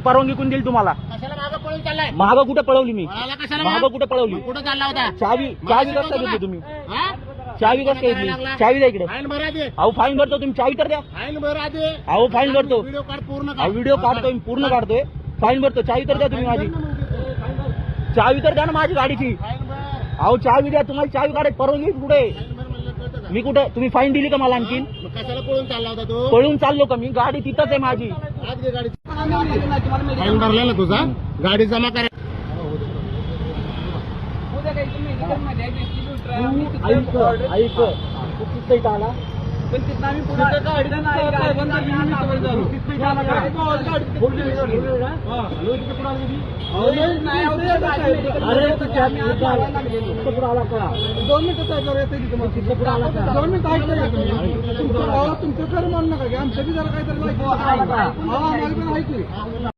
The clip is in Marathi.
परवानगी कोण दिली तुम्हाला? कशाला मागं पळून चाललाय? मागं कुठे पळवली मी? पळाला कशाला मागं कुठे पळवली? कुठं चालला होता? चावी कसं घेतली तुम्ही? हा? चावी कसं घेतली? चावी द्या इकडे. फाईन भरा दे. अहो फाईन भरतो तुम्ही, चावी तर द्या. फाईन भरा दे. अहो फाईन भरतो. व्हिडिओ काढ पूर्ण अहो व्हिडिओ काढतोय, पूर्ण काढतोय. फाईन भरतो, चावी तर द्या तुम्ही माझी. चावी तर द्या ना माझी गाडीची. फाईन भर. अहो चावी द्या, तुम्हाला चावी काढायची परवानगी कुठे? फाईन भर म्हणलं कळतं का? मी कुठे? तुम्ही फाईन दिली का मला आणखीन? मग कशाला पळून चालला होता तू? पळून चाललो का मी? गाडी तिथंच आहे माझी. आज घे गाडी. फाईन भरलेला तुझा? गाडी जमा करा. ऐक तू तिथं इथं आला पण तिथं आम्ही पुढे अरे पुढे आला का? 2 मिनिटं आला का? 2 मिनिटं ऐकलं तुमचं घर म्हणू नका की आमचं बी जरा काहीतरी ऐकू.